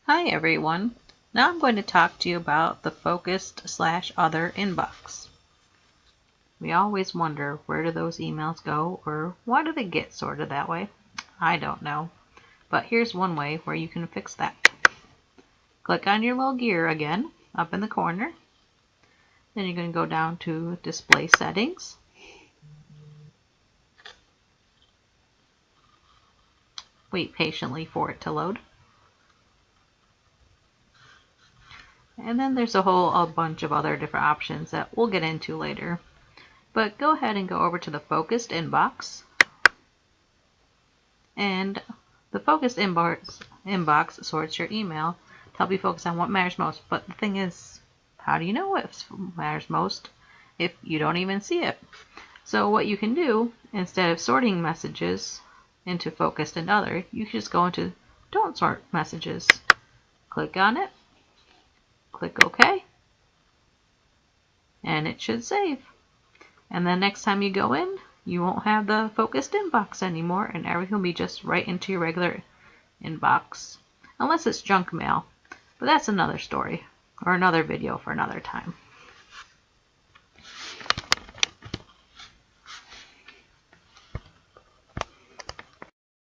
Hi everyone. Now I'm going to talk to you about the focused/other inbox. We always wonder, where do those emails go, or why do they get sorted that way? I don't know. But here's one way where you can fix that. Click on your little gear again up in the corner. Then you're going to go down to Display Settings. Wait patiently for it to load. And then there's a bunch of other different options that we'll get into later. But go ahead and go over to the focused inbox. And the focused inbox sorts your email to help you focus on what matters most. But the thing is, how do you know what matters most if you don't even see it? So what you can do, instead of sorting messages into focused and other, you can just go into don't sort messages. Click on it. Click OK. And it should save. And then next time you go in, you won't have the focused inbox anymore, and everything will be just right into your regular inbox. Unless it's junk mail. But that's another story, or another video for another time.